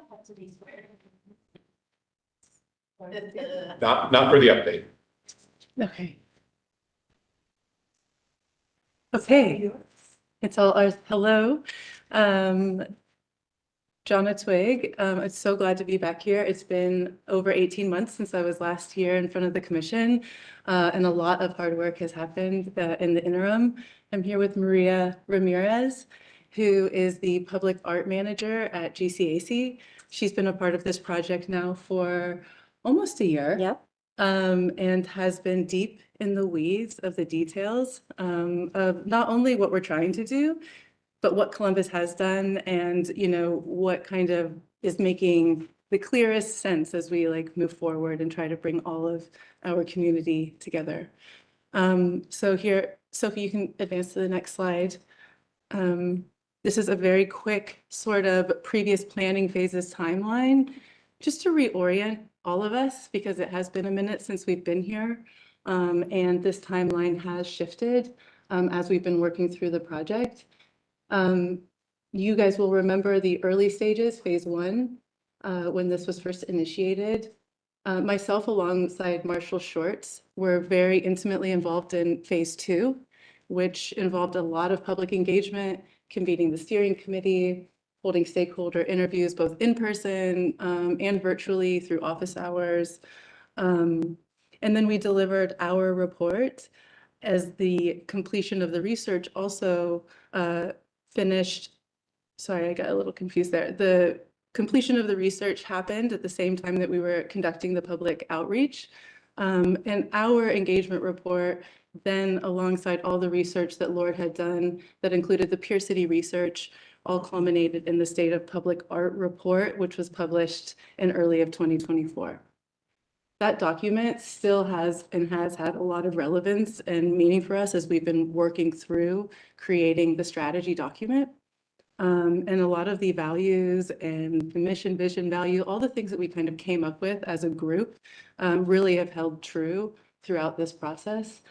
Not for the update. Okay. Okay. It's all ours. Hello. Jonna Twig. I'm so glad to be back here. It's been over 18 months since I was last here in front of the commission, and a lot of hard work has happened in the interim. I'm here with Maria Ramirez, who is the public art manager at GCAC. She's been a part of this project now for almost a year. Yep. And has been deep in the weeds of the details of not only what we're trying to do, but what Columbus has done and, you know, what kind of is making the clearest sense as we like move forward and try to bring all of our community together. So here, Sophie, you can advance to the next slide. This is a very quick sort of previous planning phases timeline, just to reorient all of us, because it has been a minute since we've been here. And this timeline has shifted as we've been working through the project. You guys will remember the early stages, phase one, when this was first initiated. Myself, alongside Marshall Shorts, were very intimately involved in phase two, which involved a lot of public engagement, convening the steering committee, holding stakeholder interviews, both in person and virtually through office hours. And then we delivered our report as the completion of the research also finished. Sorry, I got a little confused there. The completion of the research happened at the same time that we were conducting the public outreach. And our engagement report then, alongside all the research that Lord had done that included the Peer City research, all culminated in the State of Public Art report, which was published in early of 2024. That document still has and has had a lot of relevance and meaning for us as we've been working through creating the strategy document. And a lot of the values and the mission, vision, value, all the things that we kind of came up with as a group really have held true throughout this process.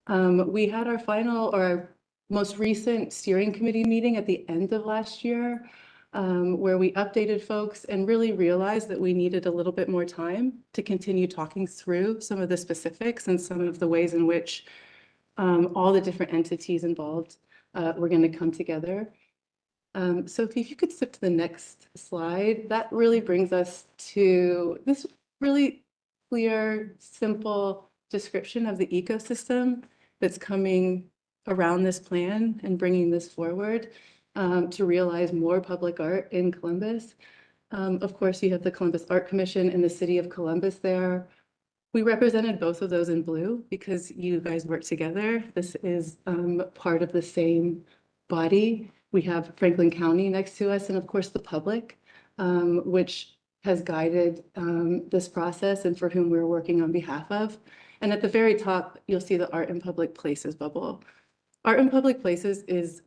We had our final or our most recent steering committee meeting at the end of last year, where we updated folks and really realized that we needed a little bit more time to continue talking through some of the specifics and some of the ways in which all the different entities involved were going to come together. Sophie, if you could skip to the next slide, that really brings us to this really clear, simple description of the ecosystem that's coming around this plan and bringing this forward to realize more public art in Columbus. Of course, you have the Columbus Art Commission and the City of Columbus there. We represented both of those in blue because you guys work together. This is part of the same body. We have Franklin County next to us, and of course the public, which has guided this process and for whom we're working on behalf of. And at the very top, you'll see the Art in Public Places bubble. Art in Public Places is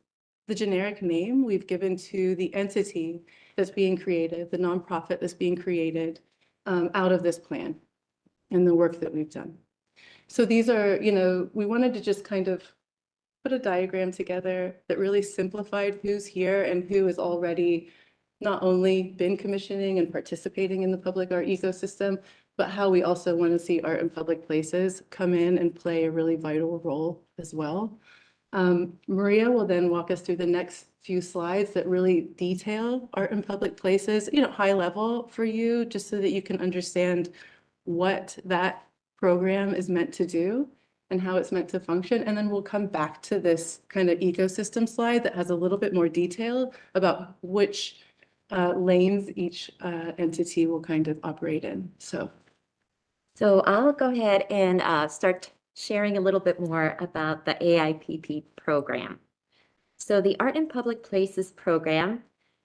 the generic name we've given to the entity that's being created, the nonprofit that's being created out of this plan and the work that we've done. So these are, you know, we wanted to just kind of put a diagram together that really simplified who's here and who has already not only been commissioning and participating in the public art ecosystem, but how we also want to see art in public places come in and play a really vital role as well. Maria will then walk us through the next few slides that really detail art in public places, you know, high level for you, just so that you can understand what that program is meant to do and how it's meant to function. And then we'll come back to this kind of ecosystem slide that has a little bit more detail about which lanes each entity will kind of operate in. So I'll go ahead and start sharing a little bit more about the AIPP program. So the Art in Public Places program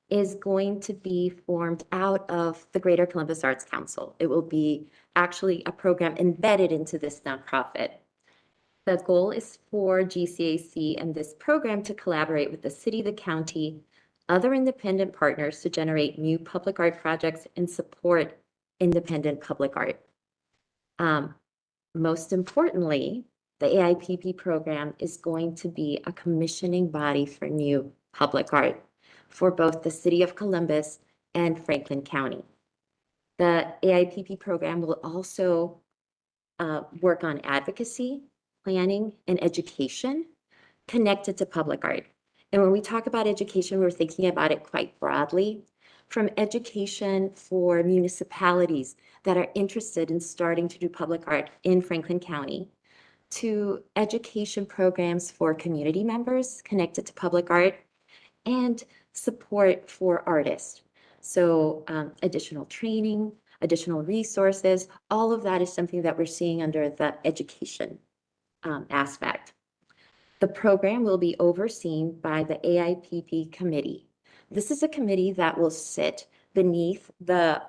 is going to be formed out of the Greater Columbus Arts Council. It will be actually a program embedded into this nonprofit. The goal is for GCAC and this program to collaborate with the city, the county, other independent partners to generate new public art projects and support independent public art. Most importantly, the AIPP program is going to be a commissioning body for new public art for both the City of Columbus and Franklin County. The AIPP program will also work on advocacy, planning, and education connected to public art. And when we talk about education, we're thinking about it quite broadly, from education for municipalities that are interested in starting to do public art in Franklin County, to education programs for community members connected to public art, and support for artists. So additional training, additional resources, all of that is something that we're seeing under the education aspect. The program will be overseen by the AIPP committee. This is a committee that will sit beneath the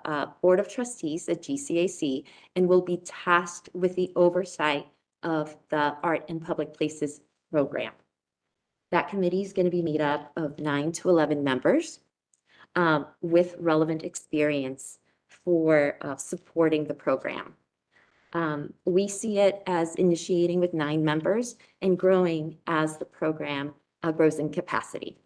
Board of Trustees at GCAC and will be tasked with the oversight of the Art and Public Places program. That committee is going to be made up of 9 to 11 members with relevant experience for supporting the program. We see it as initiating with 9 members and growing as the program grows in capacity.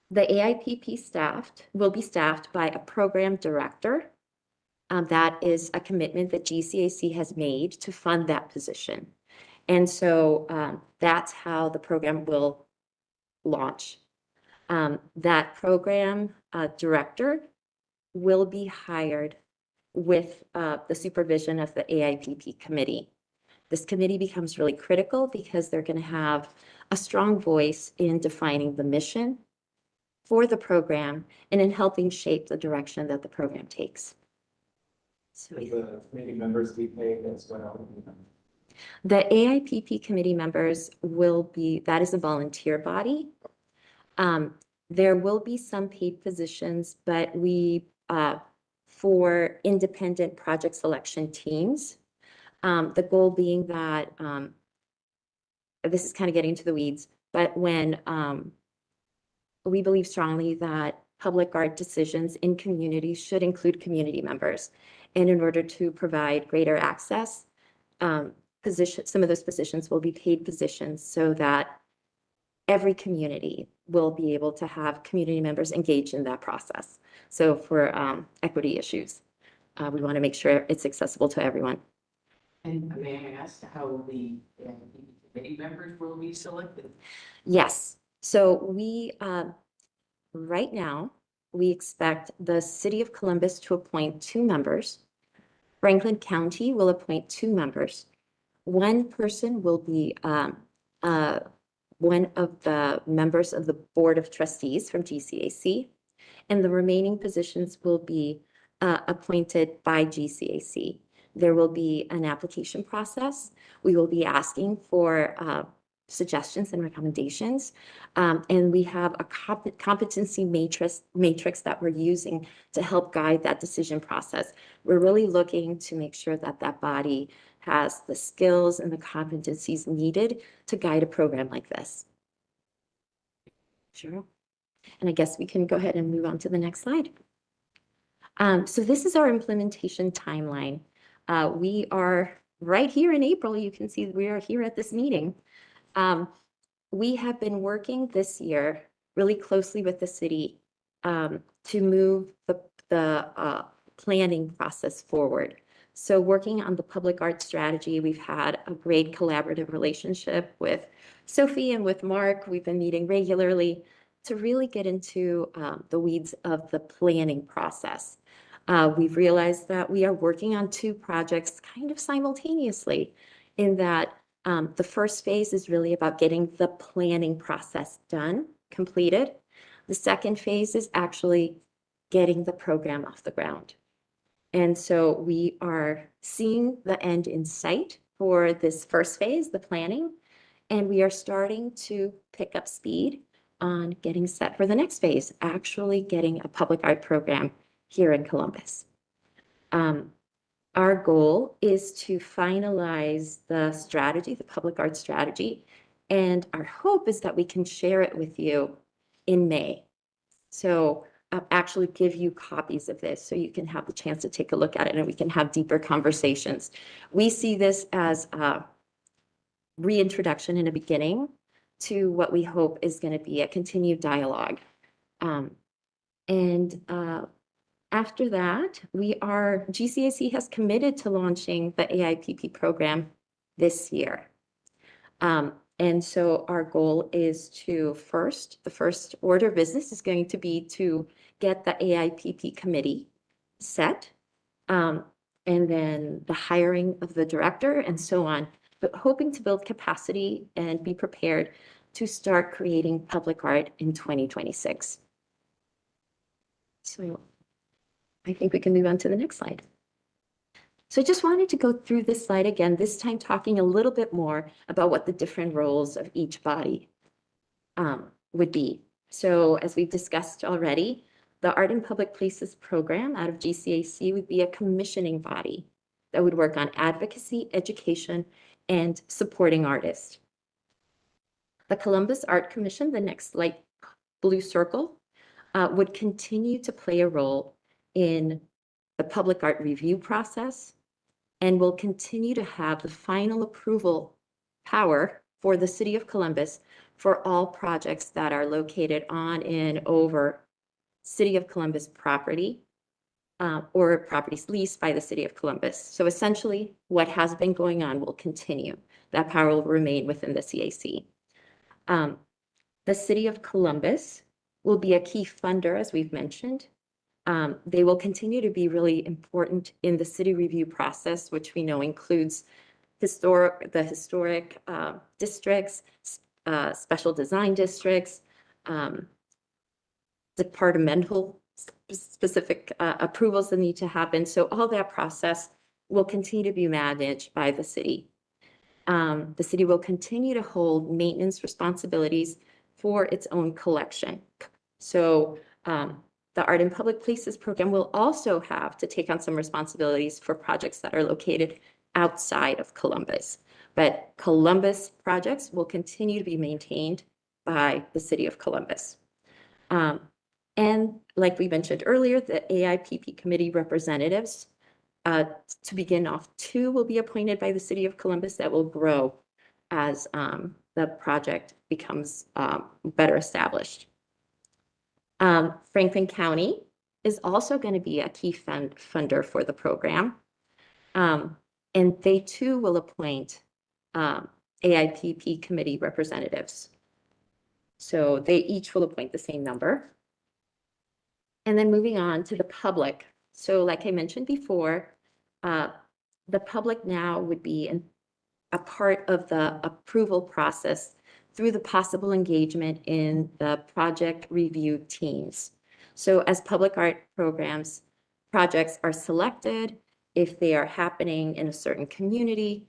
The AIPP will be staffed by a program director. That is a commitment that GCAC has made to fund that position. And so that's how the program will launch. That program director will be hired with the supervision of the AIPP committee. This committee becomes really critical because they're going to have a strong voice in defining the mission for the program and in helping shape the direction that the program takes. So The committee members be paid as well. the AIPP committee members will be, that is a volunteer body. There will be some paid positions, but we, for independent project selection teams, the goal being that, this is kind of getting to the weeds, but when we believe strongly that public art decisions in communities should include community members. And in order to provide greater access, some of those positions will be paid positions so that every community will be able to have community members engaged in that process. So for equity issues, we want to make sure it's accessible to everyone. And may I ask how the committee members will be selected? Yes, so we, right now, we expect the City of Columbus to appoint 2 members. Franklin County will appoint 2 members. One person will be one of the members of the Board of Trustees from GCAC, and the remaining positions will be appointed by GCAC. There will be an application process. We will be asking for suggestions and recommendations. And we have a competency matrix that we're using to help guide that decision process. We're really looking to make sure that that body has the skills and the competencies needed to guide a program like this. Sure. And I guess we can go ahead and move on to the next slide. So this is our implementation timeline. We are right here in April. You can see we are here at this meeting. We have been working this year really closely with the city to move the planning process forward. So working on the public art strategy, we've had a great collaborative relationship with Sophie and with Mark. We've been meeting regularly to really get into the weeds of the planning process. We've realized that we are working on 2 projects kind of simultaneously in that the first phase is really about getting the planning process done, completed. The second phase is actually getting the program off the ground. And so we are seeing the end in sight for this first phase, the planning, and we are starting to pick up speed on getting set for the next phase, actually getting a public art program here in Columbus. Our goal is to finalize the strategy, the public art strategy, and our hope is that we can share it with you in May. So I'll actually give you copies of this so you can have the chance to take a look at it and we can have deeper conversations. We see this as a reintroduction in a beginning to what we hope is going to be a continued dialogue. And after that, GCAC has committed to launching the AIPP program this year. And so our goal is to the first order of business is going to be to get the AIPP committee set, and then the hiring of the director and so on, but hoping to build capacity and be prepared to start creating public art in 2026. So I think we can move on to the next slide. So I just wanted to go through this slide again, this time talking a little bit more about what the different roles of each body would be. So as we've discussed already, the Art in Public Places program out of GCAC would be a commissioning body that would work on advocacy, education, and supporting artists. The Columbus Art Commission, the next light blue circle, would continue to play a role in the public art review process and will continue to have the final approval power for the City of Columbus for all projects that are located on and over City of Columbus property, or properties leased by the City of Columbus. So essentially, what has been going on will continue. That power will remain within the CAC. The City of Columbus will be a key funder, as we've mentioned. They will continue to be really important in the city review process, which we know includes the historic districts, special design districts, departmental specific approvals that need to happen. So all that process will continue to be managed by the city. The city will continue to hold maintenance responsibilities for its own collection. So the Art in Public Places program will also have to take on some responsibilities for projects that are located outside of Columbus. But Columbus projects will continue to be maintained by the City of Columbus. And like we mentioned earlier, the AIPP committee representatives, to begin off, 2 will be appointed by the City of Columbus that will grow as the project becomes better established. Franklin County is also going to be a key funder for the program. And they too will appoint AIPP committee representatives. So they each will appoint the same number. And then moving on to the public. So like I mentioned before, the public now would be a part of the approval process through the possible engagement in the project review teams. So as public art projects are selected, if they are happening in a certain community,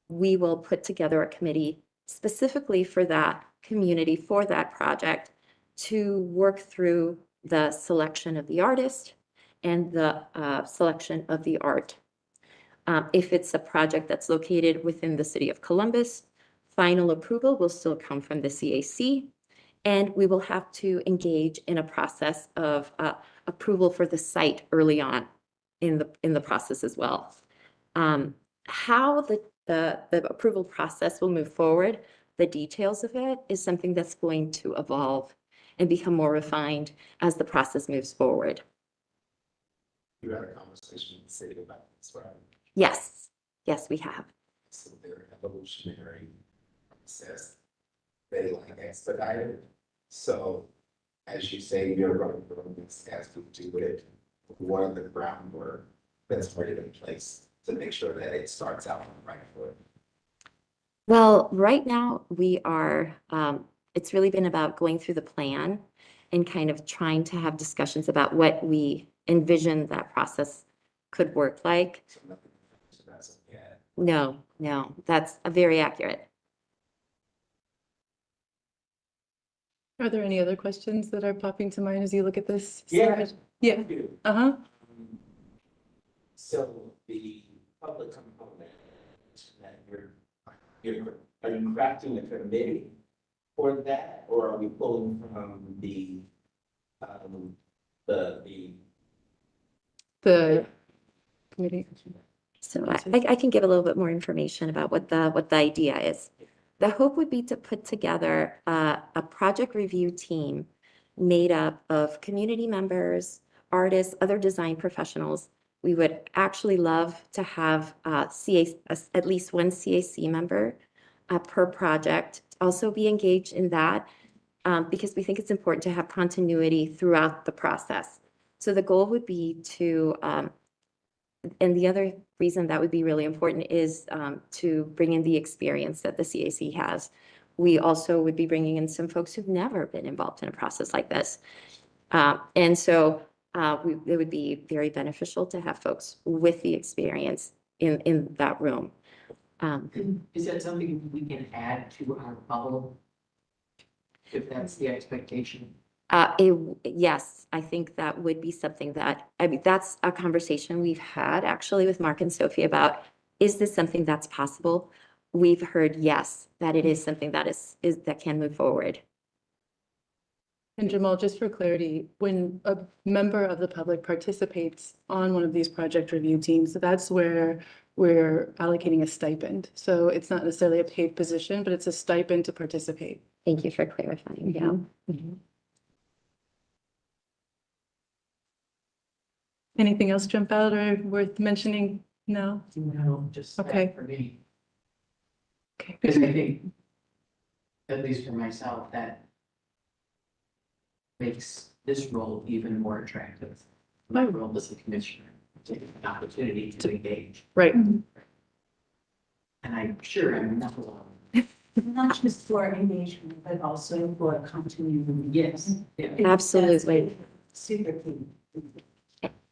we will put together a committee specifically for that community, for that project, to work through the selection of the artist and the selection of the art. If it's a project that's located within the City of Columbus, final approval will still come from the CAC, and we will have to engage in a process of approval for the site early on in the process as well. How the approval process will move forward, the details of it is something that's going to evolve and become more refined as the process moves forward. You had a conversation with the city about this, right? Yes, yes, we have. So their evolutionary process, they like expedited. So as you say, you're running this as we do it, what are the groundwork that's already in place to make sure that it starts out on the right foot? Well, right now we are, it's really been about going through the plan and kind of trying to have discussions about what we envision that process could work like. So nothing as of yet. No, that's very accurate. Are there any other questions that are popping to mind as you look at this? Yeah. slide? Yeah. Thank you. Uh-huh. So the public component that are you crafting a committee for that, or are we pulling from the The committee. So I can give a little bit more information about what the idea is. The hope would be to put together a project review team made up of community members, artists, other design professionals. We would actually love to have at least one CAC member per project also be engaged in that because we think it's important to have continuity throughout the process. So the goal would be to, and the other reason that would be really important is to bring in the experience that the CAC has. We also would be bringing in some folks who've never been involved in a process like this. And so it would be very beneficial to have folks with the experience in that room. Is that something we can add to our bubble? If that's the expectation? Yes, I think that would be something that, I mean, that's a conversation we've had actually with Mark and Sophie about, is this something that's possible? We've heard yes, that it is something that that can move forward. And Jamal, just for clarity, when a member of the public participates on one of these project review teams, that's where we're allocating a stipend. So it's not necessarily a paid position, but it's a stipend to participate. Thank you for clarifying. Yeah. Anything else jump out or worth mentioning? No? No, just Okay. that for me. Okay. Because I think, at least for myself, that makes this role even more attractive. My role as a commissioner, taking an opportunity to engage. Right. And I'm sure I'm not alone. Not just for engagement, but also for continuity. Yes. Yeah. Absolutely. Super key.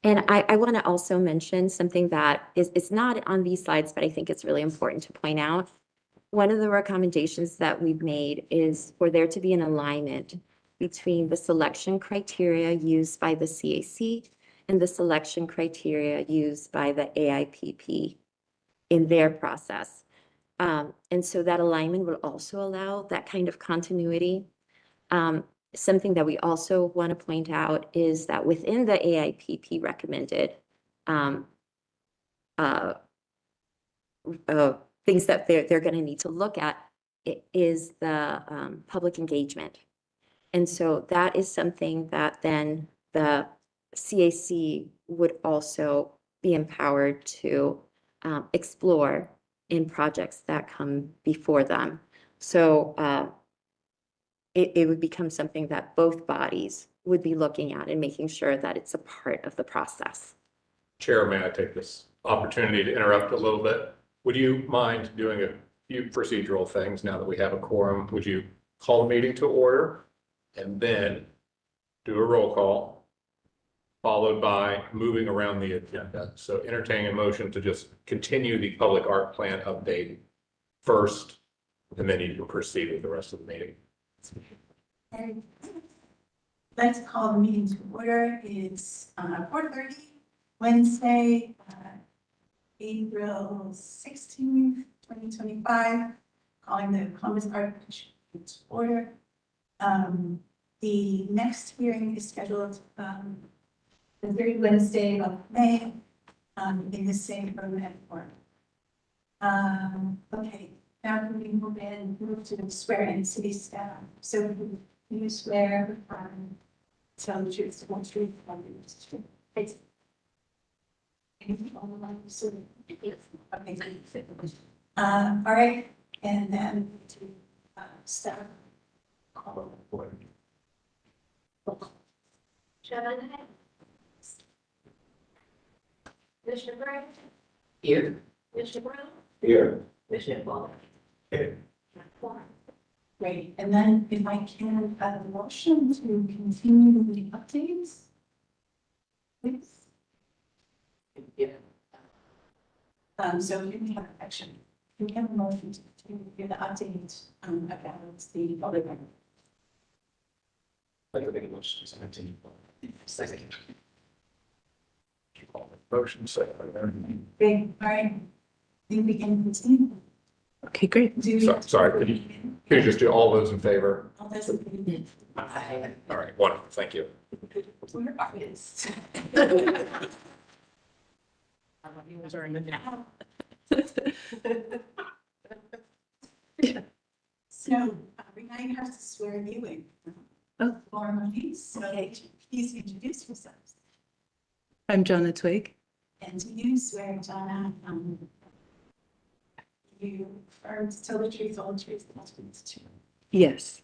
And I want to also mention something that it's not on these slides, but I think it's really important to point out. One of the recommendations that we've made is for there to be an alignment between the selection criteria used by the CAC and the selection criteria used by the AIPP in their process. And so that alignment will also allow that kind of continuity. Something that we also want to point out is that within the AIPP recommended things that they're going to need to look at is the public engagement. And so that is something that then the CAC would also be empowered to explore in projects that come before them. So it would become something that both bodies would be looking at and making sure that it's a part of the process. Chair, may I take this opportunity to interrupt a little bit? Would you mind doing a few procedural things now that we have a quorum? Would you call the meeting to order and then do a roll call, followed by moving around the agenda? So entertaining a motion to just continue the public art plan update first, and then you can proceed with the rest of the meeting. And let's call the meeting to order. It's 4:30, Wednesday, April 16th, 2025. Calling the Columbus Art Commission to order. The next hearing is scheduled the third Wednesday of May in the same room at 4. Okay, now we move to swear in city staff. So you swear tell the truth, the whole truth, the truth. Okay. All right, and then to start. Call the board. Commissioner Brown, Here. Commissioner Brown, Here. Commissioner Ball. Great, and then if I can, a motion to continue the updates. Please. Yeah. So can we have action? Can we have a motion to continue the updates about the public record? Like to make a motion to continue. Second. Motion second. Great, all right. Think we can continue. Okay, great. Do Sorry, could you just do all those in favor? all those in favor? All right, wonderful, thank you. We're artists. So, we now have to swear you in. Oh. formally, so please introduce yourselves. I'm Jonna Twig. And do you swear, Donna, you are to tell the truth, all the truth, and nothing but the truth? Yes.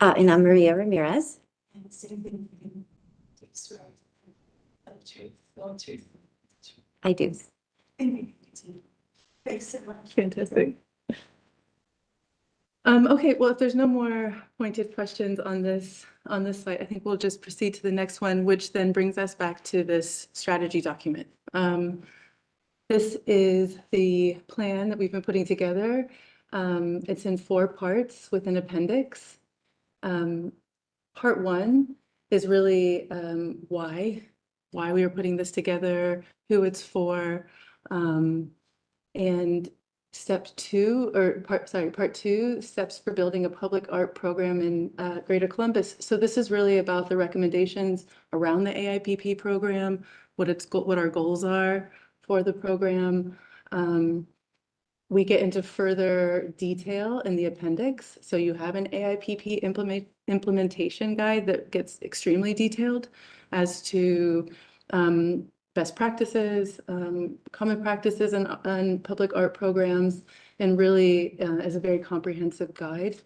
And I'm Maria Ramirez. And the same thing, do you swear to tell the truth, all the truth, and nothing but the truth? I do. And we continue. Thanks so much. Fantastic. Okay, well, if there's no more pointed questions on this slide, I think we'll just proceed to the next one, which then brings us back to this strategy document. This is the plan that we've been putting together. It's in 4 parts with an appendix. Part 1 is really why we are putting this together, who it's for, and part 2, steps for building a public art program in Greater Columbus. So this is really about the recommendations around the AIPP program, what our goals are for the program. We get into further detail in the appendix. So you have an AIPP implementation guide that gets extremely detailed as to best practices, common practices on public art programs, and really is a very comprehensive guide.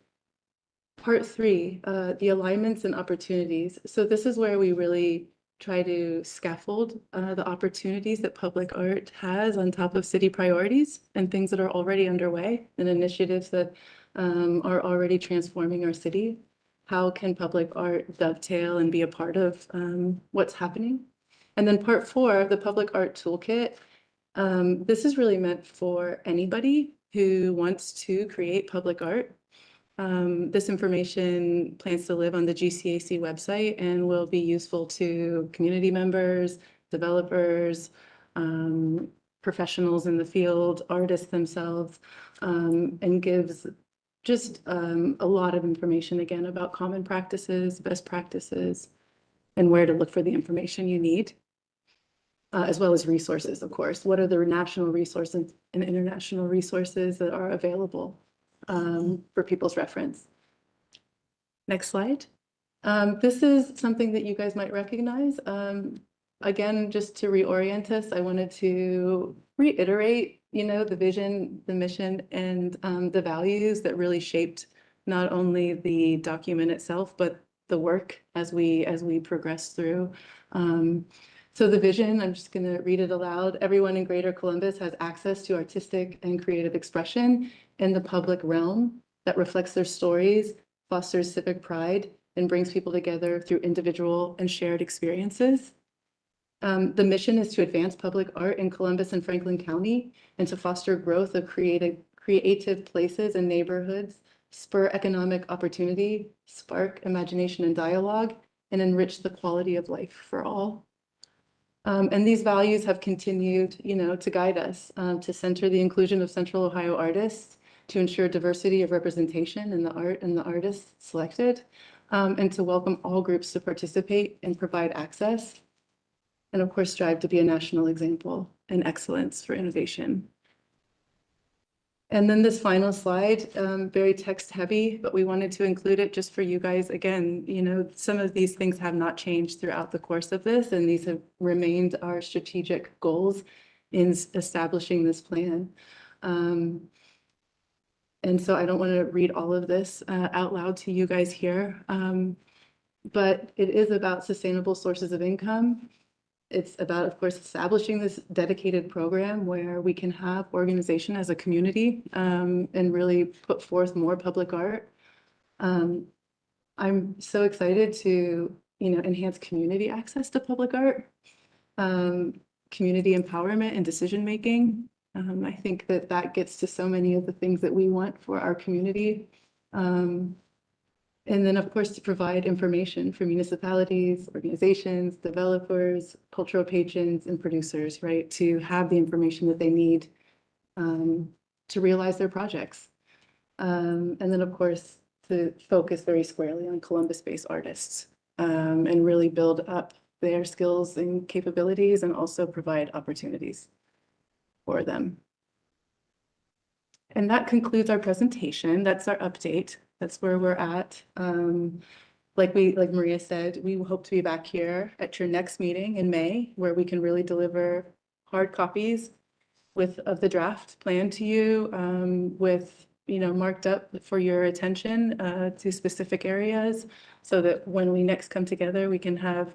Part 3, the alignments and opportunities. So this is where we really try to scaffold the opportunities that public art has on top of city priorities and things that are already underway and initiatives that are already transforming our city. How can public art dovetail and be a part of what's happening? And then part 4, the public art toolkit. This is really meant for anybody who wants to create public art. This information plans to live on the GCAC website and will be useful to community members, developers, professionals in the field, artists themselves, and gives just a lot of information again about common practices, best practices, and where to look for the information you need, as well as resources, of course. What are the national resources and international resources that are available for people's reference? Next slide. This is something that you guys might recognize. Again, just to reorient us, I wanted to reiterate, the vision, the mission, and the values that really shaped not only the document itself, but the work as we progress through. So the vision, I'm just going to read it aloud. Everyone in Greater Columbus has access to artistic and creative expression in the public realm that reflects their stories, fosters civic pride, and brings people together through individual and shared experiences. The mission is to advance public art in Columbus and Franklin County and to foster growth of creative places and neighborhoods, spur economic opportunity, spark imagination and dialogue, and enrich the quality of life for all. And these values have continued, to guide us, to center the inclusion of Central Ohio artists, to ensure diversity of representation in the art and the artists selected, and to welcome all groups to participate and provide access, and of course, strive to be a national example and excellence for innovation. And then this final slide, very text heavy, but we wanted to include it just for you guys. Again, some of these things have not changed throughout the course of this, and these have remained our strategic goals in establishing this plan. And so I don't want to read all of this out loud to you guys here, but it is about sustainable sources of income. It's about, of course, establishing this dedicated program where we can have organization as a community and really put forth more public art. I'm so excited to, enhance community access to public art, community empowerment and decision-making. I think that gets to so many of the things that we want for our community. And then, of course, to provide information for municipalities, organizations, developers, cultural patrons, and producers, right, to have the information that they need to realize their projects. And then, of course, to focus very squarely on Columbus-based artists and really build up their skills and capabilities and also provide opportunities for them. And that concludes our presentation. That's our update. That's where we're at. like Maria said, we hope to be back here at your next meeting in May, where we can really deliver hard copies of the draft plan to you, with, marked up for your attention, to specific areas, so that when we next come together, we can have,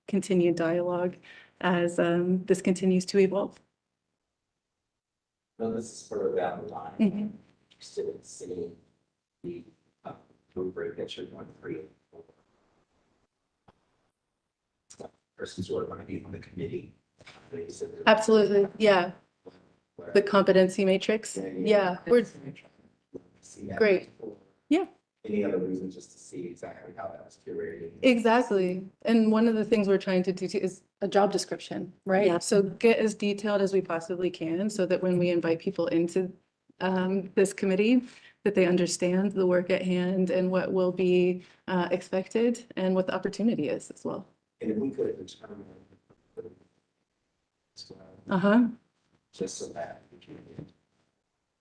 continued dialogue as, this continues to evolve. No, this is further down the line. Mhm. Interested in seeing the rubric that you're going to create. Persons who are going to be on the committee. Absolutely, yeah, the competency matrix, yeah, we're, See that great. before. Yeah. Any other reason just to see exactly how that was curated? Exactly. And one of the things we're trying to do too is a job description, right? Yeah. So get as detailed as we possibly can so that when we invite people into this committee, that they understand the work at hand and what will be expected and what the opportunity is as well. And if we could determine as well, Uh-huh. just so that we can get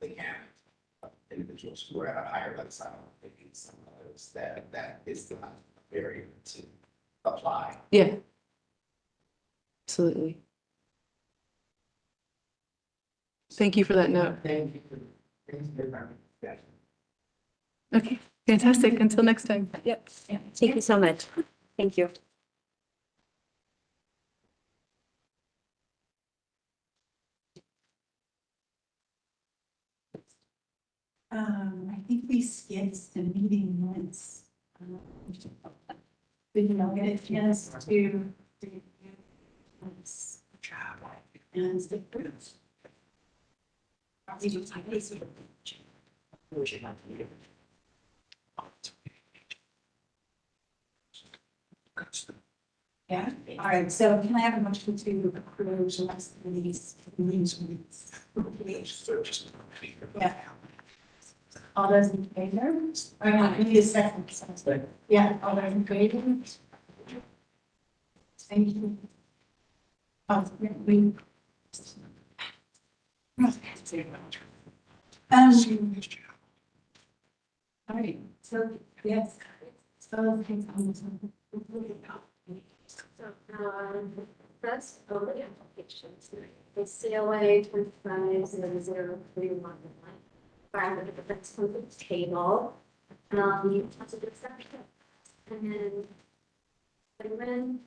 the count of individuals who are at a higher level, maybe some others that is not a barrier to apply. Yeah. Absolutely. Thank you for that note. Thank you. Thank you very much. Yeah. Okay, fantastic. Until next time. Yep. Thank you so much. Thank you. I think we skipped the meeting minutes. Did you not get a chance to review minutes? And the proofs? Yeah, all right, so can I have a motion to approve the rest of these minutes? Yeah. All those in favor? Or no, we need a second. Yeah, all those in favor? Thank you. Oh, yeah, we. All right, so, yes. So, That's all the applications. The COA 250031. Environmental defense from the table. You have to do section. And then.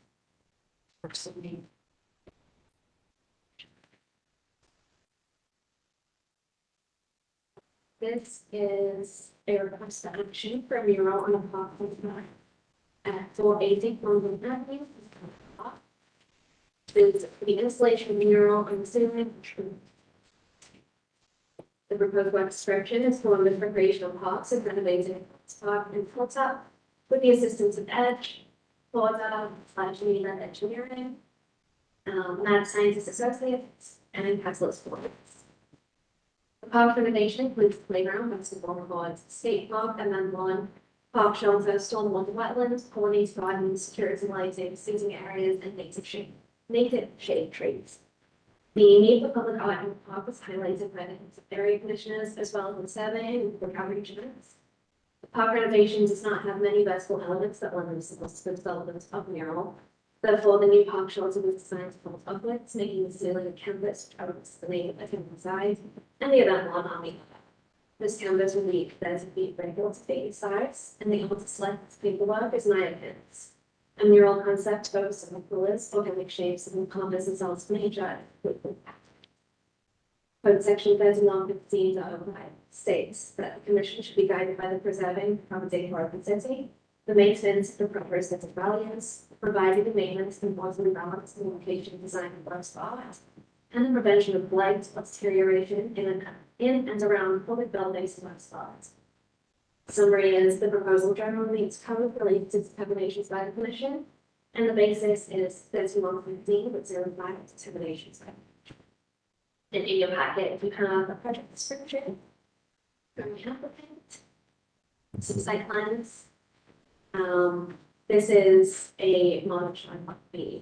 This is a request to action for mural on a park at 480 London Avenue. Is the installation of mural on the ceiling. The proposed work description is for the recreational parks and renovating park and hilltop with the assistance of Edge, Florida/New Engineering, Mad Scientist Associates, and Castle Sports. The park renovation includes playground, basketball courts, skate park, and then lawn, park shelter, stormwater wetlands, pollinator gardens, security lighting, seating areas, and native shade trees. The need for public art in the park was highlighted by the area commissioners as well as the survey and the outreach events. The park renovation does not have many vertical elements that lend themselves to the development of mural. Therefore, the new park shelter was designed to fold upwards, making the ceiling of canvas towards the main side and the event lawn on the other. This canvas will be 30 feet vertical to 80 sides, and the outer select paperwork is 9 pins. A mural concept focuses on pillars, organic shapes, and compass and cells from nature. Code section 3115.05 states that the commission should be guided by the preserving, accommodating, or city, the maintenance of proper aesthetic values, providing the maintenance and possibly balance in location, design, and work spot, and the prevention of blight or deterioration in and around public buildings and work spots. Summary is the proposal generally meets code related to determinations by the commission, and the basis is 3115 with 05 determinations by the commission. And in your packet, you have a project description from the applicant, some site plans. This is a model showing what the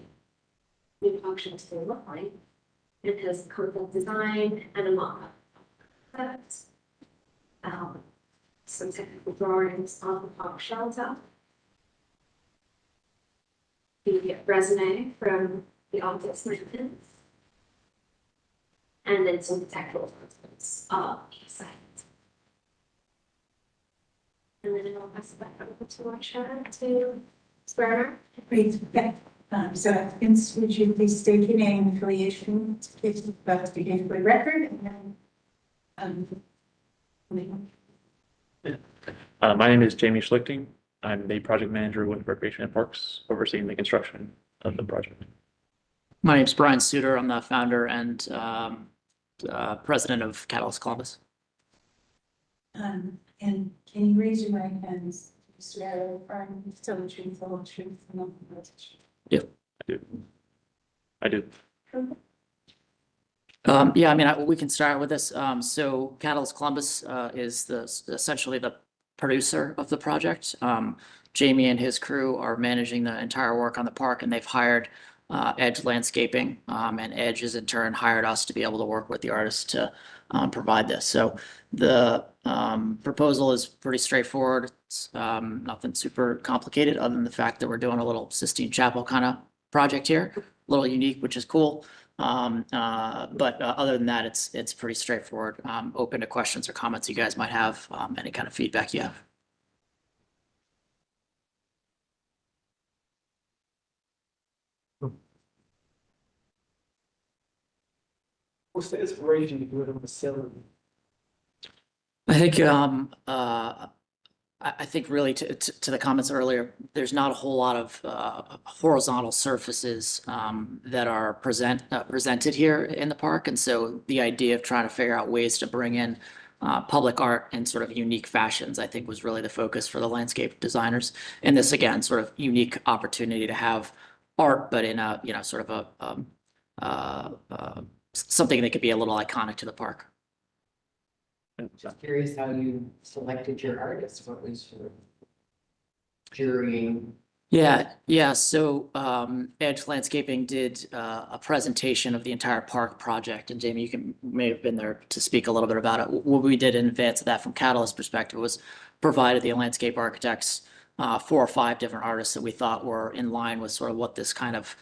new functions will look like. It has concept design and a mock-up. Some technical drawings of the park shelter. the resume from the office maintenance. And then some technical assessments each side. And then I'll pass it back over to Marsha to swear. Great, okay. So applicants, would you please state your name and affiliation to please about to begin with record and then. My name is Jamie Schlichting. I'm the project manager with Recreation and Parks, overseeing the construction of the project. My name's Brian Suter. I'm the founder and president of Catalyst Columbus. And can you raise your right hands? You swear or affirm to tell the truth, the whole truth, and nothing but the truth. I do. Yeah, I mean, we can start with this. So Catalyst Columbus is essentially the producer of the project. Jamie and his crew are managing the entire work on the park, and they've hired Edge Landscaping, and Edge has in turn hired us to be able to work with the artists to provide this. So the proposal is pretty straightforward. It's nothing super complicated other than the fact that we're doing a little Sistine Chapel kind of project here, a little unique, which is cool. But other than that, it's pretty straightforward. Open to questions or comments you guys might have, any kind of feedback you have. What's the inspiration to do it on the cylinder? I think I think really to the comments earlier, there's not a whole lot of horizontal surfaces that are presented here in the park, and so the idea of trying to figure out ways to bring in public art in sort of unique fashions, I think, was really the focus for the landscape designers. And this again, sort of unique opportunity to have art, but in a sort of a something that could be a little iconic to the park. Just curious how you selected your artist, what was your jurying? Yeah. So Edge Landscaping did a presentation of the entire park project, and Jamie, may have been there to speak a little bit about it. What we did in advance of that from Catalyst perspective was provided the landscape architects 4 or 5 different artists that we thought were in line with sort of what this kind of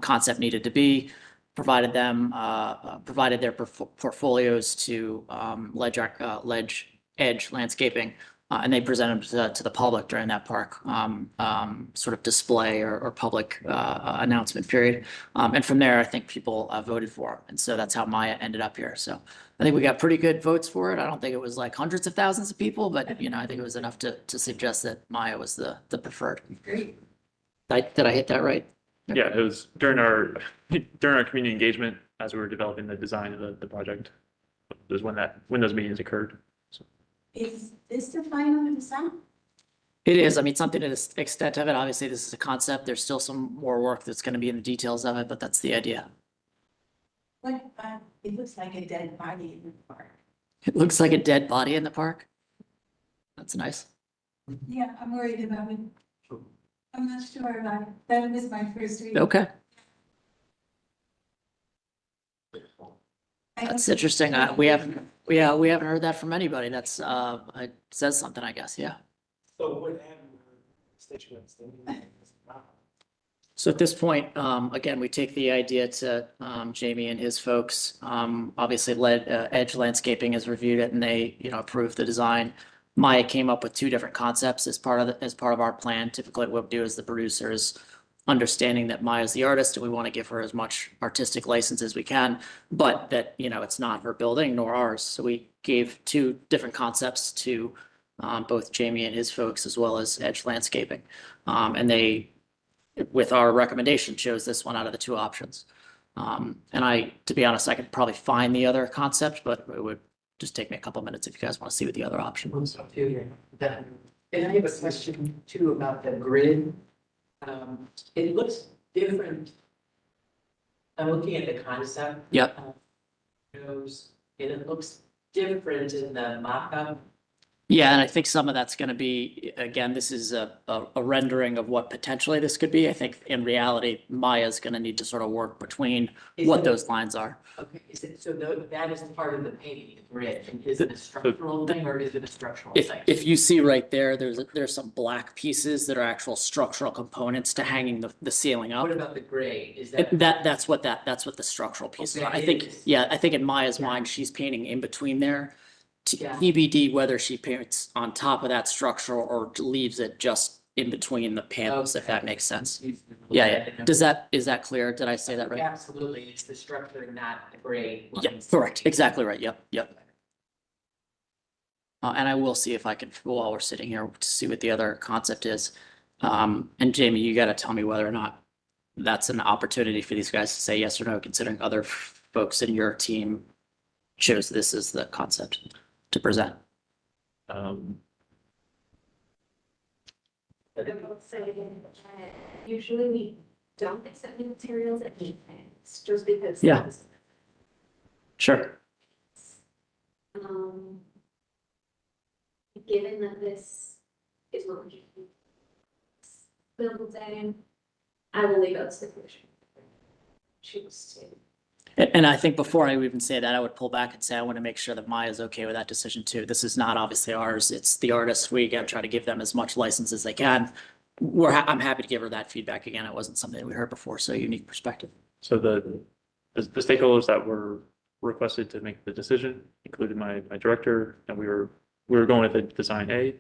concept needed to be. Provided their portfolios to Ledge Edge Landscaping, and they presented them to the public during that park sort of display or public announcement period. And from there, I think people voted for it. And so that's how Maya ended up here. So I think we got pretty good votes for it. I don't think it was like hundreds of thousands of people, but I think it was enough to suggest that Maya was the preferred. Great. Did I hit that right? Yeah, it was during our community engagement as we were developing the design of the project. Was when those meetings occurred. So. Is this the final design? It is. I mean, something to the extent of it. Obviously, this is a concept. There's still some more work that's going to be in the details of it, but that's the idea. What, it looks like a dead body in the park. It looks like a dead body in the park. That's nice. Yeah, I'm worried about it. I'm not sure about it. That was my first read. Okay. That's interesting. We haven't heard that from anybody. That's it says something, I guess. Yeah. So what happened constituents? So at this point, again, we take the idea to Jamie and his folks. Obviously, Edge Landscaping has reviewed it and they approved the design. Maya came up with 2 different concepts as part of our plan. Typically, what we do as the producers, understanding that Maya's the artist and we want to give her as much artistic license as we can, but that it's not her building nor ours. So we gave 2 different concepts to both Jamie and his folks as well as Edge Landscaping, and they, with our recommendation, chose this one out of the 2 options. And to be honest, I could probably find the other concept, but it would just take me a couple minutes if you guys want to see what the other option was. And I have a question too about the grid. It looks different. I'm looking at the concept. Yep. And it looks different in the mock-up Yeah, and I think some of that's gonna be, again, this is a rendering of what potentially this could be. I think in reality, Maya's gonna need to sort of work between Is what it- those lines are. Okay, is it, so that is part of the painting, the grid, and is it a structural thing or is it a structural thing? If you see right there, there's some black pieces that are actual structural components to hanging the ceiling up. What about the gray? Is that? That's what the structural pieces are. Okay, I it think, is. yeah, I think in Maya's Yeah. mind, she's painting in between there. Yeah. TBD whether she paints on top of that structure or leaves it just in between the panels, if that Okay. makes sense. Yeah, Yeah, yeah. Is that clear? Did I say that right? Absolutely, it's the structure, not the gray. Yeah, lines. correct. Exactly right. Yep. And I will see if I can, while we're sitting here, to see what the other concept is. And Jamie, you gotta tell me whether or not that's an opportunity for these guys to say yes or no, considering other folks in your team chose this as the concept to present. But I will say that usually we don't accept new materials at any plans, just because. Yeah. Sure. Um, given that this is what we build in, I will leave out to the commission. Choose to. And I think before I even say that, I would pull back and say, I want to make sure that Maya's okay with that decision too. This is not obviously ours. It's the artists. We again try to give them as much license as they can. I'm happy to give her that feedback again. It wasn't something we heard before, so unique perspective. So the stakeholders that were requested to make the decision included my director, and we were going with the design A.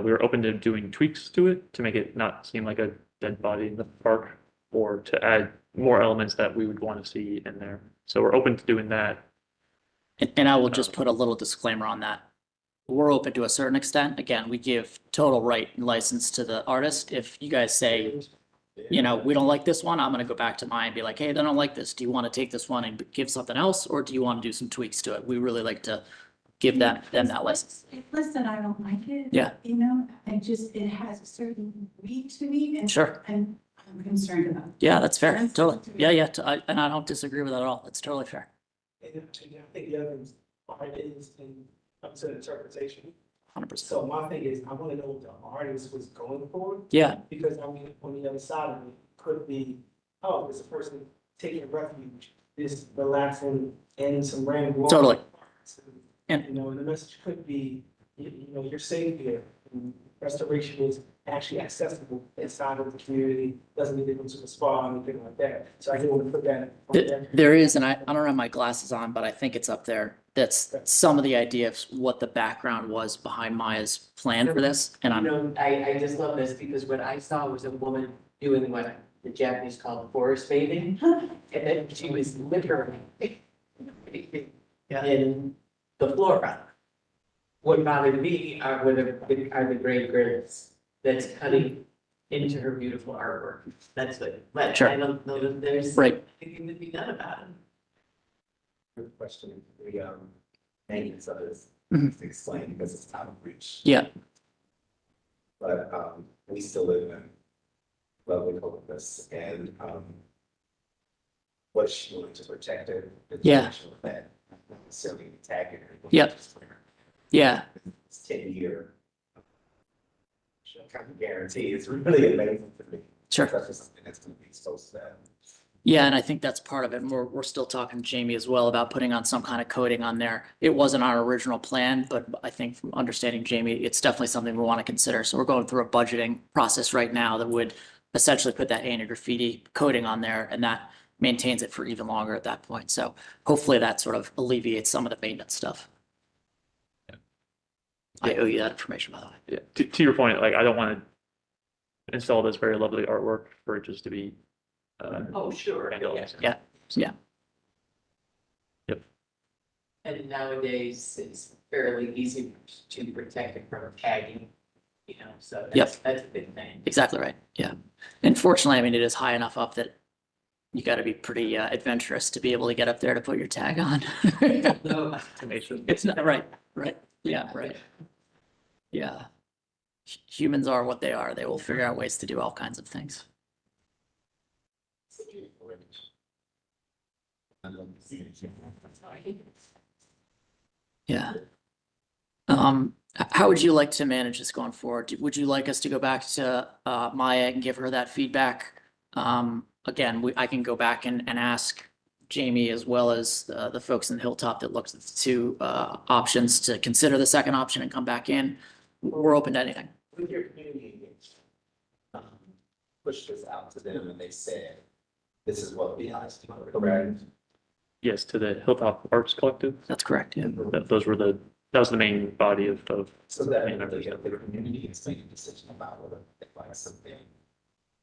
We were open to doing tweaks to it to make it not seem like a dead body in the park, or to add more elements that we would want to see in there. So we're open to doing that. And I will just put a little disclaimer on that. We're open to a certain extent. Again, we give total right and license to the artist. If you guys say, you know, we don't like this one, I'm gonna go back to mine and be like, hey, they don't like this. Do you want to take this one and give something else, or do you want to do some tweaks to it? We really like to give them that license. Listen, I don't like it. Yeah. You know, it has a certain weight to me and. Sure. And I'm concerned about. Yeah, that's fair. That's Totally. fair. Yeah, and I don't disagree with that at all. That's totally fair. And I think the other part is up to interpretation. 100%. So my thing is, I want to know what the artist was going for, Yeah, because I mean, on the other side of it, could be, oh, there's a person taking refuge, this relaxing in some random. Totally. And, you know, and the message could be, you know, you're safe here. And restoration is actually accessible inside of the community, doesn't need to go to a spa or anything like that. So I didn't want to put that on there. there is, and I don't have my glasses on, but I think it's up there. That's some of the idea of what the background was behind Maya's plan for this. And You I'm, know, I just love this because what I saw was a woman doing what the Japanese call forest bathing. And then she was literally in the flora. What bothered me are the gray grids that's cutting into her beautiful artwork. That's what, but Sure. I don't know that there's Right. anything to be done about it. Good question, the maintenance of this, Mhm. to explain, because it's out of reach. yeah, But we still live in lovely Columbus, and what she wanted to protect it. Yeah. That not necessarily attacking her. Yep. yeah. It's 10-year. Kind of guarantee, it's really amazing to me. Sure. Especially something that's gonna be so sad. Yeah, and I think that's part of it. And we're still talking to Jamie as well about putting on some kind of coating on there. It wasn't our original plan, but I think from understanding Jamie, it's definitely something we want to consider. So we're going through a budgeting process right now that would essentially put that anti-graffiti coating on there, and that maintains it for even longer at that point. So hopefully that sort of alleviates some of the maintenance stuff. I owe you that information, by the way. Yeah, to your point, like I don't want to install this very lovely artwork for it just to be. Oh, sure. vandalized. Yeah. And nowadays, it's fairly easy to protect it from tagging, you know, so that's a big thing. Exactly right. Yeah. Unfortunately, I mean, it is high enough up that you got to be pretty adventurous to be able to get up there to put your tag on. No, Tenacious. It's not right. Yeah, right. Yeah. Humans are what they are. They will figure out ways to do all kinds of things. Yeah. How would you like to manage this going forward? Would you like us to go back to Maya and give her that feedback? Again, I can go back and ask Jamie as well as the folks in Hilltop that looked at the two options to consider the second option and come back in. We're open to anything. With your community engagement, push this out to them and they said, this is what we asked for, correct? Yes, to the Hilltop Arts Collective. That's correct, yeah. That was the main body of So that main the members. community is making a decision about whether they like something.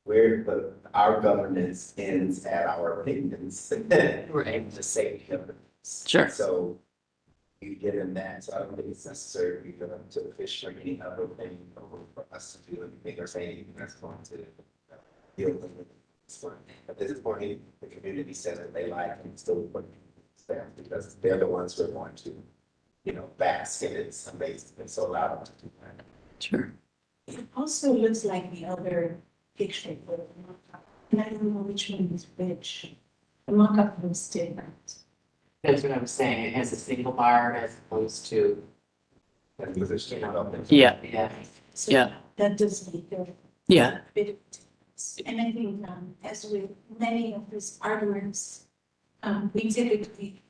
Where our governance ends at our opinions. And the safety of it. Sure. So you get in that, so I don't think it's necessary for them to fish or any other thing or for us to do anything or say anything that's going to deal with this one. At this point, the community says that they like and still put staff because they're the ones who are going to, bask in it. Somebody's been so loud to do that. Sure. It also looks like the other picture, and I don't know which one is which. The mock-up was different. That's what I'm saying, it has a single bar as opposed to, That's the position of it. Yeah, yeah. So Yeah. that does make a yeah, bit of difference. And I think, as with many of these artworks, we typically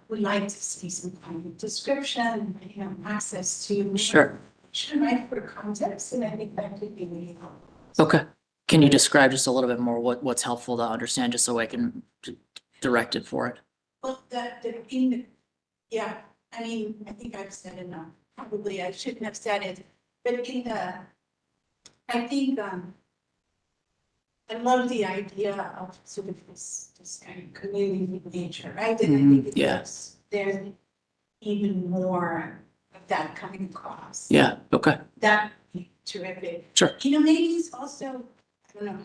would like to see some kind of description, access to. sure. Right, for context, and I think that could be really helpful. Okay. Can you describe just a little bit more what's helpful to understand, just so I can direct it for it? Well, yeah, I mean, I think I've said enough. Probably I shouldn't have said it, but I think, I love the idea of sort of this kind of community nature, right? And I think yeah. there's even more of that coming across. Yeah, okay, That would be terrific. Sure. Maybe it's also, I don't know,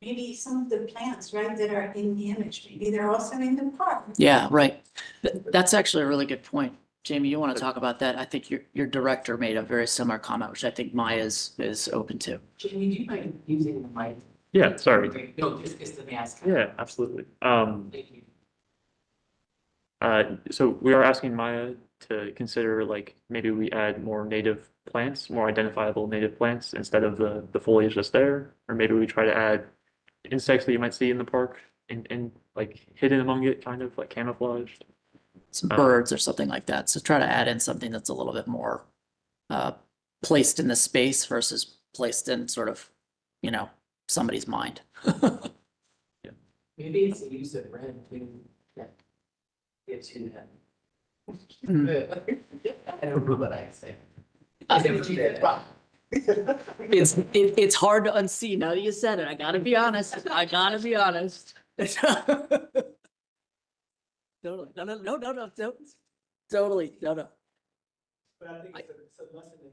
maybe some of the plants, right, that are in the image, maybe they're also in the park. yeah, right. That's actually a really good point. Jamie, you want to talk about that? I think your director made a very similar comment, which I think Maya is open to. Jamie, do you mind using the mic? Yeah, sorry. No, just because let me ask. Yeah, absolutely. Thank you. So we are asking Maya to consider like maybe we add more native plants, more identifiable native plants instead of the foliage that's there, or maybe we try to add insects that you might see in the park and like hidden among it, kind of like camouflaged. Some birds or something like that. So try to add in something that's a little bit more placed in the space versus placed in sort of, somebody's mind. Maybe it's the use of red too. That gives you that. I don't know what I say. It's hard to unsee now that you said it. I gotta be honest. Totally. No. Totally. No. But I think it's a lesson in.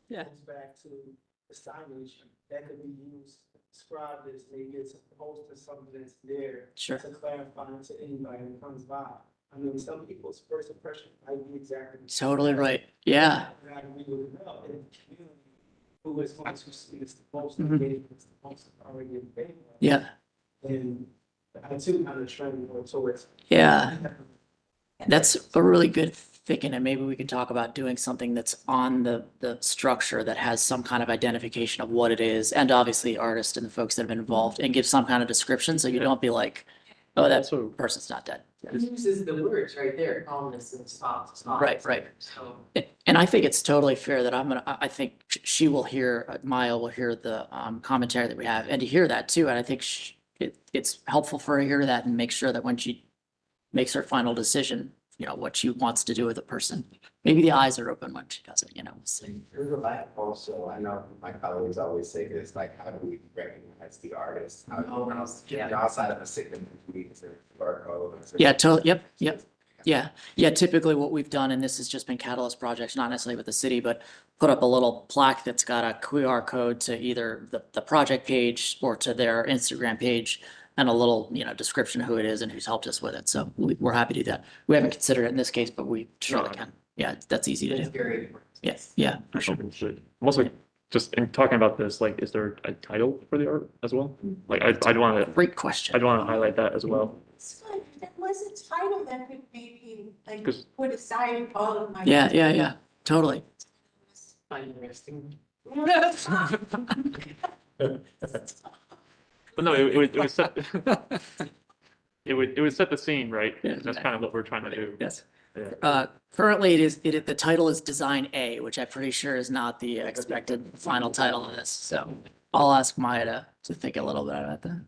Yeah. Goes back to the signage that could be used, describe this, maybe it's opposed to something that's there. Sure. To clarify to anybody who comes by. I mean, some people's first impression might be exactly. Totally right. Yeah. And I agree with Mel, in the community, who is going to see it's the most Mhm. engaged, it's the most already in favor. Yeah. And I too kind of trend more towards. Yeah. That's a really good thinking, and maybe we can talk about doing something that's on the structure that has some kind of identification of what it is, and obviously artists and the folks that have been involved, and give some kind of description, so you don't be like, oh, that Also, person's not dead. It uses the words right there, columnist and spots. Right. So. And I think it's totally fair that I think she will hear, Maya will hear the commentary that we have, and to hear that too, and I think it's helpful for her to hear that and make sure that when she makes her final decision, what she wants to do with a person. Maybe the eyes are open when she does it, we'll see. Also, I know my colleagues always say this, like, how do we recognize the artist? How do Oh, yeah. outside of a signal, we barcode. Yeah, totally. Yep. Yeah. Typically what we've done, and this has just been Catalyst projects, not necessarily with the city, but put up a little plaque that's got a QR code to either the project page or to their Instagram page, and a little, description of who it is and who's helped us with it. So we're happy to do that. We haven't considered it in this case, but we surely can. Yeah, that's easy to That's do. very important. Yes, yeah, for sure. I'm also just in talking about this, like, is there a title for the art as well? Like, I'd want to Great question. highlight that as well. It's fun. That was a title that could maybe like 'Cause- put aside all of my. Yeah, totally. Interesting. But no, it would set, it would set the scene, right? Yeah. That's kind of what we're trying to do. Yes. Yeah. Currently the title is Design A, which I'm pretty sure is not the expected final title of this. So I'll ask Maya to think a little bit about that.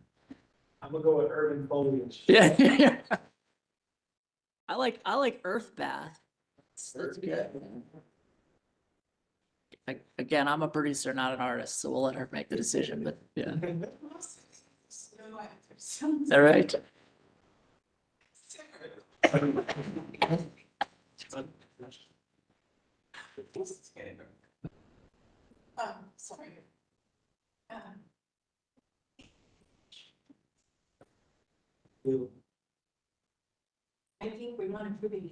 I'm gonna go with urban foliage. Yeah. I like Earth Bath. That's good. Again, I'm a producer, not an artist, so we'll let her make the decision, but yeah. Is that right? Sorry. I think we want to put it in.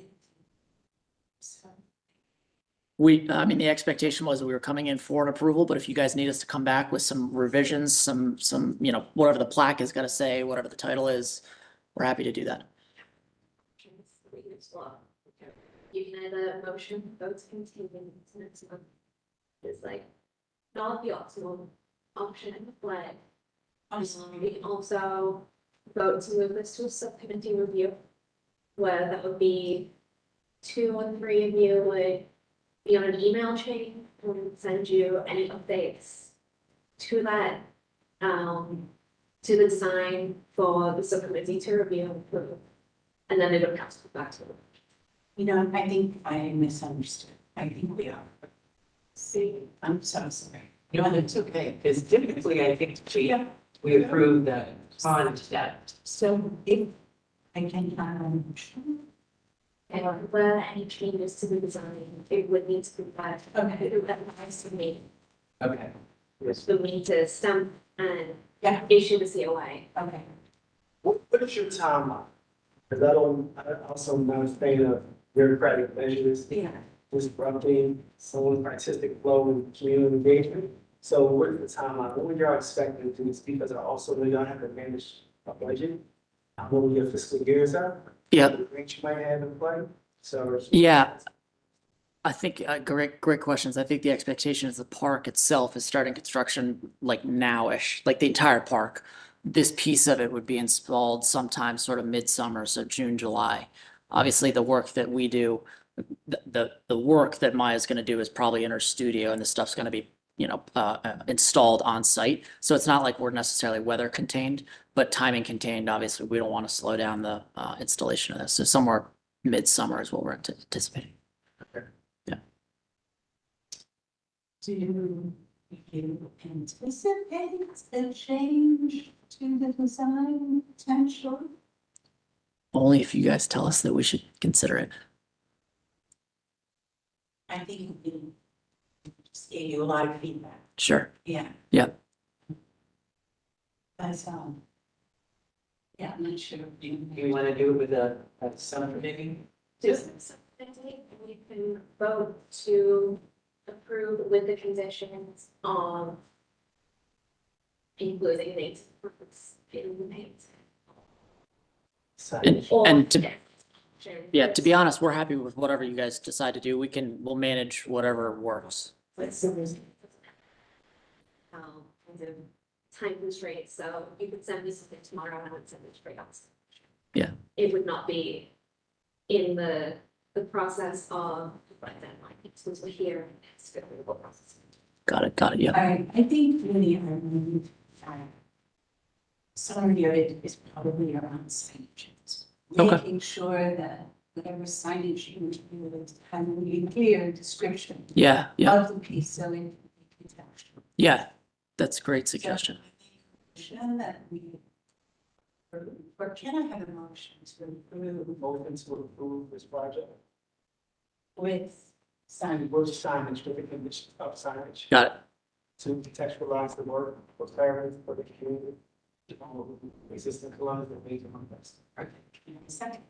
So. I mean, the expectation was we were coming in for an approval, but if you guys need us to come back with some revisions, some, whatever the plaque is gonna say, whatever the title is, we're happy to do that. You can either motion, vote to continue to next month. It's like not the optimal option in the flag. We can also vote to move this to a subcommittee review, where that would be 2 or 3 of you would be on an email chain and send you any updates to that, to the design for the subcommittee to review and approve. And then they would pass it back to them. You know, I think I misunderstood. I think we are. See, I'm so sorry. No, that's okay, because typically I think we approve the concept. So if I can have a motion. and where any changes to the design, it would need to be back. Okay. That has to be, Okay. so we need to stamp and Yeah. issue the COA. Okay. What is your timeline? Because I also not a fan of bureaucratic measures, Yeah. disrupting someone's artistic flow and community engagement. So what is the timeline? What would y'all expect to do this? Because I also know y'all have to manage a budget. I know when your fiscal years are. Yeah. The rates you might have in play, so. Yeah. I think, great questions. I think the expectation is the park itself is starting construction like nowish, like the entire park. This piece of it would be installed sometime sort of midsummer, so June, July. Obviously, the work that we do, the work that Maya's gonna do is probably in her studio and the stuff's gonna be, installed on site. So it's not like we're necessarily weather contained, but timing contained. Obviously, we don't want to slow down the installation of this. So somewhere midsummer is what we're anticipating. Do you anticipate a change to the design potential? Only if you guys tell us that we should consider it. I think we just gave you a lot of feedback. Sure. Yeah. Yep. That's yeah, I'm not sure. Do you want to do it with a subcommittee? Just we can vote to approve with the conditions of including these in the paint. And to be honest, we're happy with whatever you guys decide to do. We'll manage whatever works. Kind of time constraints, so you could send me something tomorrow and I would send it straight out. Yeah. It would not be in the process of like deadline, since we're here, it's good for the whole process. Got it, yeah. I think really some of it is probably around signages. Okay. Making sure that whatever signage you do is have a really clear description Yeah, of the piece, so it can be contextual. yeah. That's a great suggestion. Motion that we, or can I have a motion to approve Motion to approve this project. with Signage, both signage with the condition of signage Got it. to contextualize the work for parents, for the community. Existing columns that make them best. perfect. Can I have a second?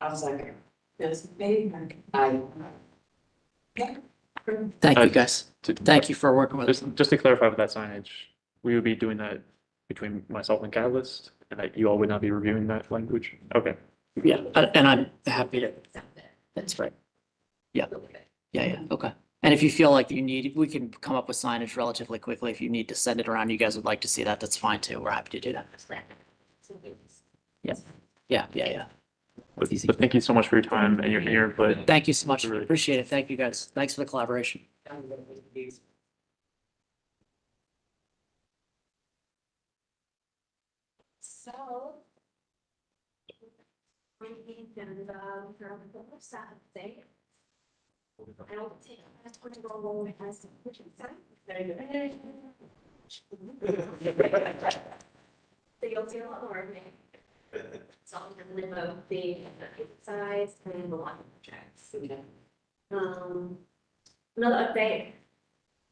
I'll second. Those in favor? I, Yeah. Thank Uh, you, guys. Thank you for working with us. Just to clarify with that signage, we would be doing that between myself and Catalyst, and that you all would not be reviewing that language? Okay, Yeah, and I'm happy to, that's right. Yeah. Okay. Yeah, okay. And if you feel like you need, we can come up with signage relatively quickly. If you need to send it around, you guys would like to see that, that's fine too. We're happy to do that. Yeah. But thank you so much for your time and your input. Thank you so much. Really- Appreciate it. Thank you, guys. Thanks for the collaboration. So. And, from the Saturday. I don't think that's going to go as which is very good. So you'll see a lot more of me. So I'm gonna limo the size and the line projects. Another update.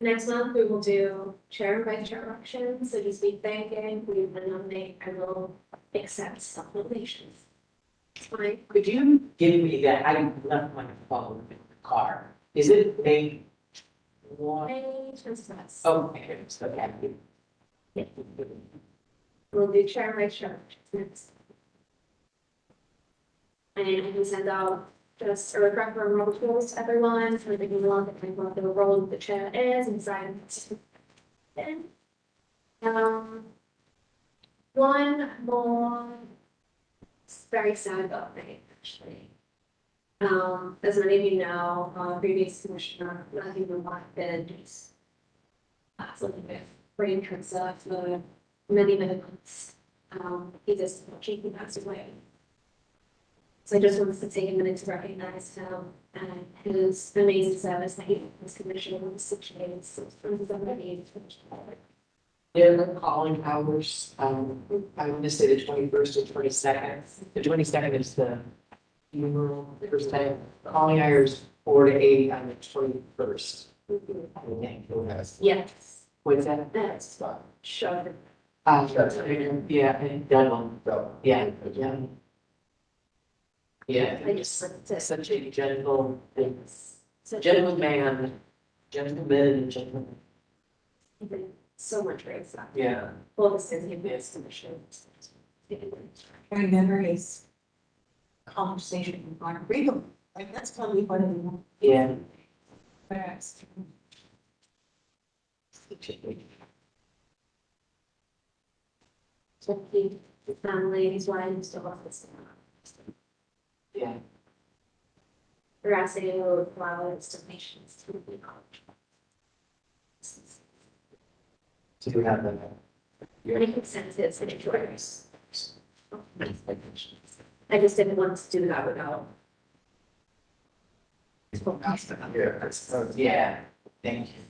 Next month, we will do chair and vice chair elections, so just be thanking, we will nominate, I will accept some nominations. It's fine. Could you give me that, I left my phone in the car, is it May one? May 27th. Okay, so happy. We'll do chair and vice chair elections. And I can send out just a request for roll calls to everyone, so they can log in what the role of the chair is and sign. Then, one more very sad update, actually. As many of you know, previous commissioner, Matthew been just living with brain cancer for many months. He just unfortunately passed away. So I just wanted to take a minute to recognize him and his amazing service that he was commissioned in 6 years from his own age. They're the calling hours, I want to say the 21st and 22nd. The 22nd is the funeral, Thursday. Calling hours 4 to 8 on the 21st. I think. Yes, What's that? that's sure. Yeah, and Devon, yeah. Yeah, I just wanted to such a gentle, such a- gentleman, gentleman. so much great stuff. Yeah. Well, this is his commission. I remember his conversation on freedom, like that's probably what it was. Yeah. Whereas. So he, his family, his wife, still office. Yeah. We're asking you flowers, donations to the college. So we have the. Any consensus and yours? I just didn't want to do that without. Yeah, thank you.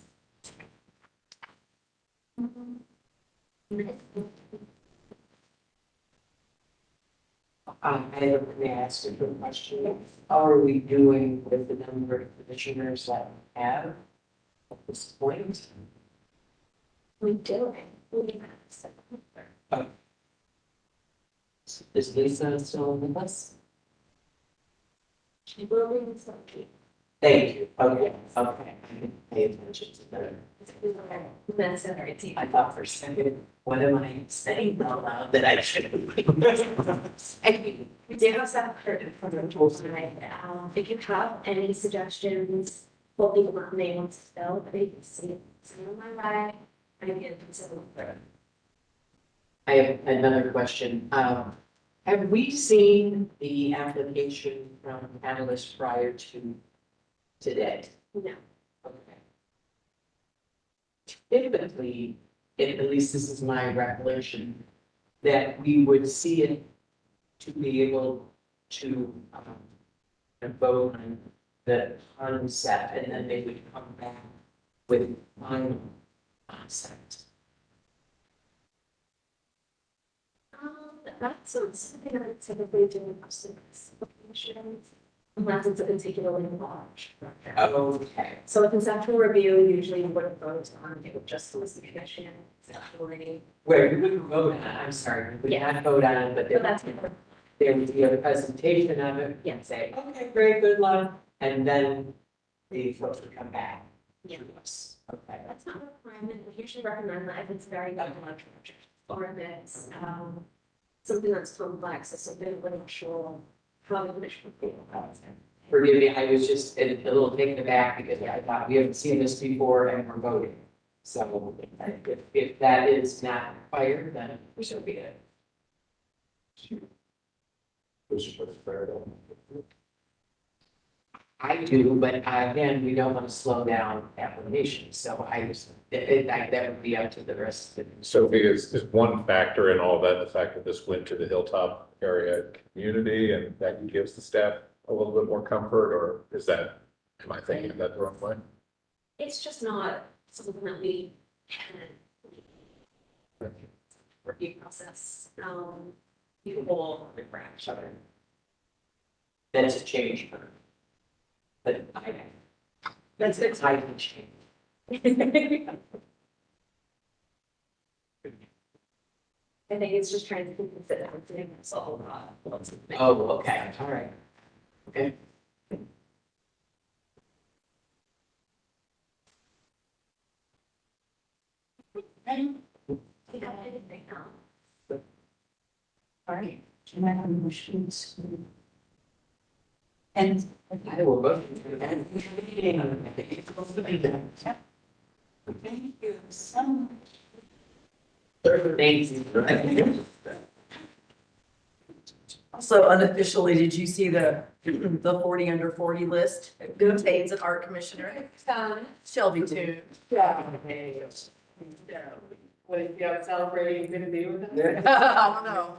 May I ask a quick question? How are we doing with the number of commissioners that we have at this point? We do. Is Lisa still with us? She will be something. Thank you. Okay, I didn't pay attention to that. Necessary. I thought for a second, what am I saying out loud that I shouldn't? We do have some curtain for the tools tonight. If you have any suggestions, for people not being able to spell, they can see, send them my way. I can consider them. I have another question. Have we seen the application from panelists prior to today? No. Okay. Typically, at least this is my recollection, that we would see it to be able to vote on the concept, and then they would come back with final concept. That's something that I typically do in students. Unless it's a particularly large. Okay. So a conceptual review usually would vote on, it would just list the commission, conceptually. Where we wouldn't vote on it, I'm sorry, we would Yeah. not vote on it, but But that's, there would be a presentation of it. Yeah. And say, okay, great, good luck, and then the folks would come back Yeah. to us. Okay. that's not a requirement, we usually recommend that if it's very large project, or if it's, something that's complex, or something we're not sure how the commission would feel about it. Forgive me, I was just a little taken aback because I thought we haven't seen this before and we're voting. So if that is not required, then we should be it. I do, but again, we don't want to slow down applications, so that would be up to the rest of the. Sophie, is one factor in all that, the fact that this went to the Hilltop area community and that gives the staff a little bit more comfort, or is that, am I thinking of that the wrong way? It's just not something that we can review process, people refresh each other. That's a change. But that's a exciting change. I think it's just trying to consider everything that's all. Oh, okay, all right. Okay. All right. Can I have a motion to? And. I will vote. Thank you so much. Thank you. Also unofficially, did you see the 40 under 40 list? It contains an art commissioner, Shelby too. Yeah. What if you have celebrating, gonna be with them? I don't know.